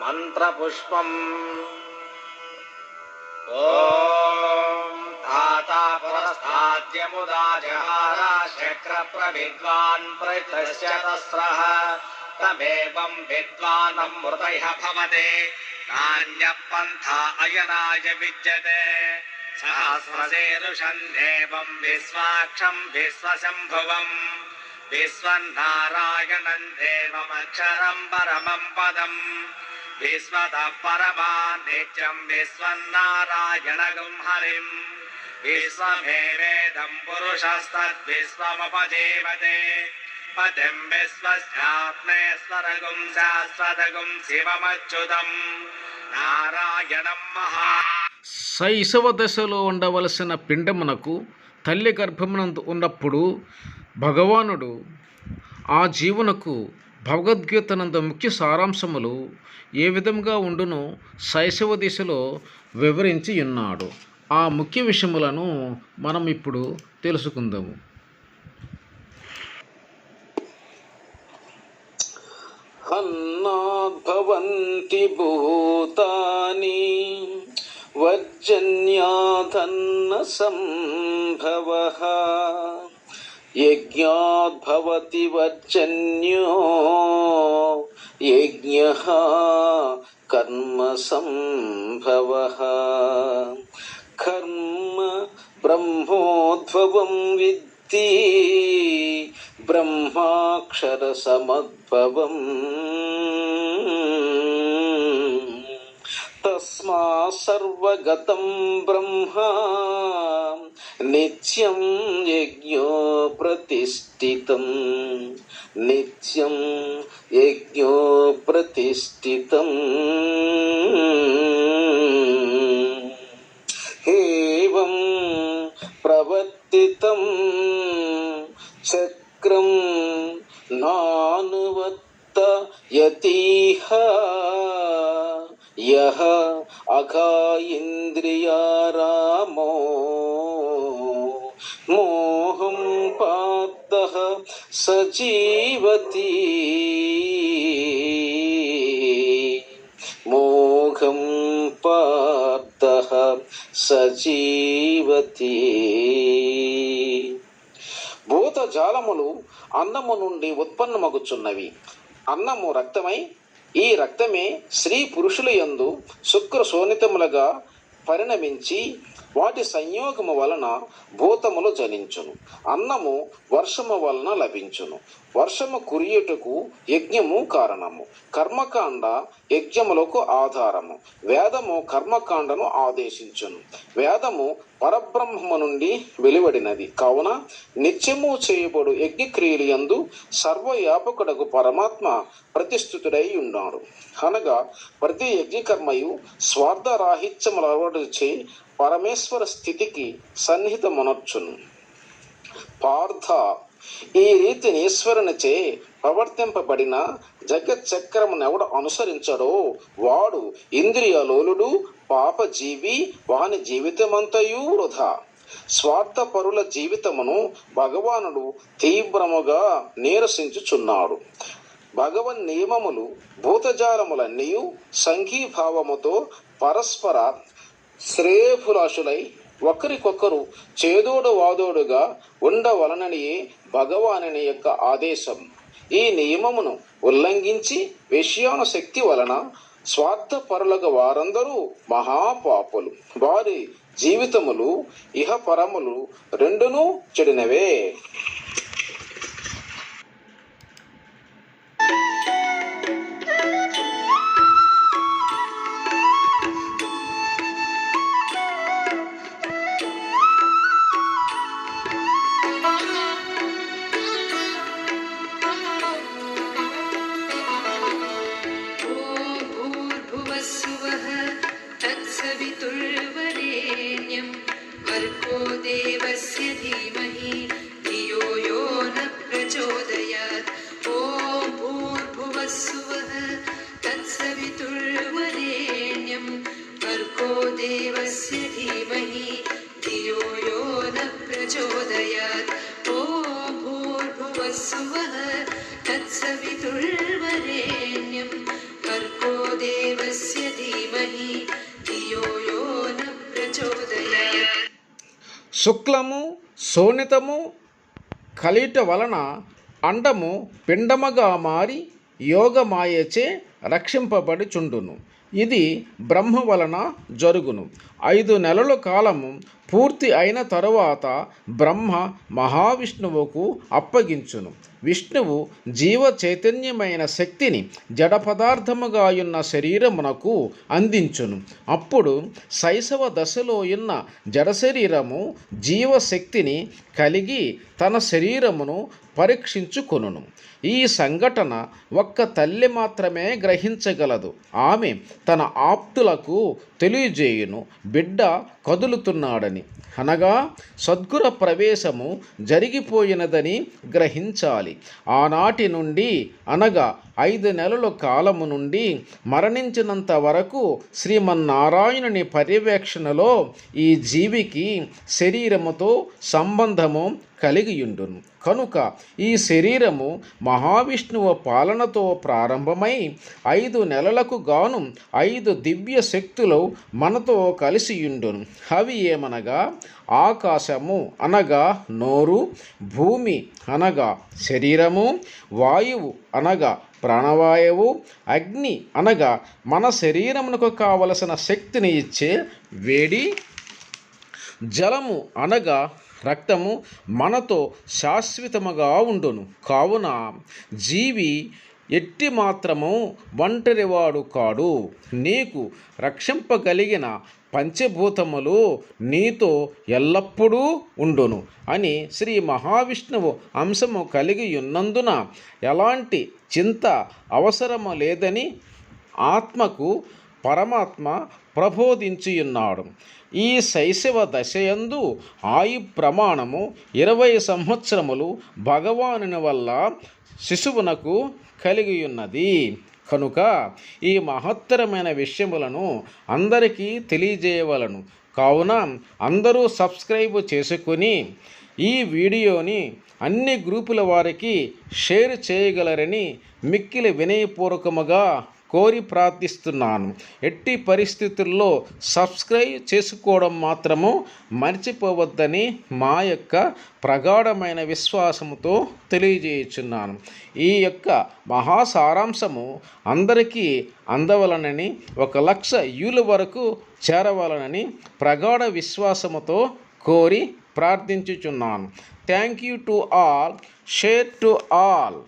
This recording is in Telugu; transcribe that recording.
మంత్రపుష్పం. ఓం తాతా పురస్తాద్యముదా జహార శక్రప్రవిద్వాన్ ప్రతస్య తస్రః తమేవం విద్వానం మృతయః భవతే నాన్యః పంథా అయనాయ విద్యతే. సహస్రశీర్షం దేవం విశ్వాక్షం విశ్వశంభువం విశ్వన్నారాయణం దేవమక్షరం పరమం పదం విశ్వతః పరమాన్ నిత్యం విశ్వన్నారాయణగం హరిం విశ్వమేవేదం పురుషస్తద్విశ్వముపజీవతే పతిం విశ్వస్యాత్మేశ్వరగుం శాశ్వతగుం శివమచ్యుతం నారాయణం మహా. శైశవ దశలో ఉండవలసిన పిండమునకు తల్లి గర్భమునందు ఉన్నప్పుడు భగవానుడు ఆ జీవునకు భగవద్గీతనందు ముఖ్య సారాంశములు ఏ విధంగా ఉండునో శైశవ దిశలో వివరించి ఉన్నాడు. ఆ ముఖ్య విషయములను మనం ఇప్పుడు తెలుసుకుందాము. అన్నాద్భవంతి భూతాని వర్జన్యాదన్న సంభవః యజ్ఞాద్భవతి వర్జన్యో యజ్ఞః కర్మ సంభవః. కర్మ బ్రహ్మోద్భవం విద్ధి బ్రహ్మాక్షర సమద్భవం. తస్మా సర్వగతం బ్రహ్మ నిత్యం యజ్ఞో ప్రతిష్ఠితం. నిత్యం యజ్ఞో ప్రతిష్ఠితం. ఏవం ప్రవర్తితం చక్రం నానువర్తయతిహ యః అఘాయింద్రియారామో మోహం పార్థః సజీవతి. మోహం పార్థః సజీవతి. భూతజాలములు అన్నము నుండి ఉత్పన్నమగుచున్నవి. అన్నము రక్తమై ఈ రక్తమే స్త్రీ పురుషుల యందు శుక్ర శోణితములుగా పరిణమించి వాటి సంయోగము వలన భూతములు జనించును. అన్నము వర్షము వలన లభించును. వర్షము కురియుటకు యజ్ఞము కారణము. కర్మకాండ యజ్ఞములకు ఆధారము. వేదము కర్మకాండను ఆదేశించును. వేదము పరబ్రహ్మము నుండి వెలువడినది కావున నిత్యము చేయబడు యజ్ఞక్రియలు యందు సర్వవ్యాపకుడకు పరమాత్మ ప్రతిష్ఠితుడై ఉన్నాడు. అనగా ప్రతి యజ్ఞకర్మయు స్వార్థరాహిత్యములవడచే పరమేశ్వర స్థితికి సన్నిహితమునర్చును. పార్థ, ఈ రీతిని ఈశ్వరునిచే ప్రవర్తింపబడిన జగచ్చక్రమునెవడు అనుసరించడో వాడు ఇంద్రియలోలుడు, పాపజీవి. వాని జీవితమంతయు వృధా. స్వార్థపరుల జీవితమును భగవానుడు తీవ్రముగా నీరసించుచున్నాడు. భగవన్ నియమములు భూతజాలములన్నీ సంఘీభావముతో పరస్పర శ్రేయభిలాషులై ఒకరికొకరు చేదోడు వాదోడుగా ఉండవలననియే భగవానుని యొక్క ఆదేశం. ఈ నియమమును ఉల్లంఘించి విషయానుశక్తి వలన స్వార్థపరులకు వారందరూ మహాపాపులు. వారి జీవితములు ఇహపరములు రెండునూ చెడినవే. तत्सवितुर्वरेण्यं भर्गो देवस्य धीमहि धियो శుక్లము శోణితము కలియుట వలన అండము పిండముగా మారి యోగమాయచే రక్షింపబడుచుండును. ఇది బ్రహ్మ వలన జరుగును. 5 నెలల కాలము పూర్తి అయిన తరువాత బ్రహ్మ మహావిష్ణువుకు అప్పగించును. విష్ణువు జీవ చైతన్యమైన శక్తిని జడ పదార్థముగా ఉన్న శరీరమునకు అందించును. అప్పుడు శైశవ దశలో ఉన్న జడ శరీరము జీవశక్తిని కలిగి తన శరీరమును పరీక్షించుకొనును. ఈ సంఘటన ఒక్క తల్లి మాత్రమే గ్రహించగలదు. ఆమె తన ఆప్తులకు తెలియజేయును బిడ్డ కదులుతున్నాడని, అనగా సద్గుర ప్రవేశము జరిగిపోయినదని గ్రహించాలి. ఆనాటి నుండి అనగా 5 నెలల కాలము నుండి మరణించినంత వరకు శ్రీమన్నారాయణుని పర్యవేక్షణలో ఈ జీవికి శరీరముతో సంబంధము కలిగియుండును. కనుక ఈ శరీరము మహావిష్ణువు పాలనతో ప్రారంభమై 5 నెలలకు గాను 5 దివ్య శక్తులు మనతో కలిసియుండును. అవి ఏమనగా ఆకాశము అనగా నోరు, భూమి అనగా శరీరము, వాయువు అనగా ప్రాణవాయువు, అగ్ని అనగా మన శరీరమునకు కావలసిన శక్తిని ఇచ్చే వేడి, జలము అనగా రక్తము మనతో శాశ్వతముగా ఉండును. కావున జీవి ఎట్టి మాత్రము ఒంటరివాడు కాడు. నీకు రక్షింపగలిగిన పంచభూతములు నీతో ఎల్లప్పుడూ ఉండును అని శ్రీ మహావిష్ణువు అంశము కలిగి ఉన్నందున ఎలాంటి చింత అవసరము లేదని ఆత్మకు పరమాత్మ ప్రబోధించియున్నాడు. ఈ శైశవ దశయందు ఆయు ప్రమాణము 20 సంవత్సరములు భగవానుని వల్ల శిశువునకు కలిగియున్నది. కనుక ఈ మహత్తరమైన విషయములను అందరికీ తెలియజేయవలను. కావున అందరూ సబ్స్క్రైబ్ చేసుకుని ఈ వీడియోని అన్ని గ్రూపుల వారికి షేర్ చేయగలరని మిక్కిలి వినయపూర్వకముగా కోరి ప్రార్థిస్తున్నాను. ఎట్టి పరిస్థితుల్లో సబ్స్క్రైబ్ చేసుకోవడం మాత్రము మర్చిపోవద్దని మా యొక్క ప్రగాఢమైన విశ్వాసముతో తెలియజేయుచున్నాను. ఈ యొక్క మహాసారాంశము అందరికీ అందవలనని 1,00,000 వరకు చేరవలనని ప్రగాఢ విశ్వాసముతో కోరి ప్రార్థించుచున్నాను. Thank you to all. Share to all.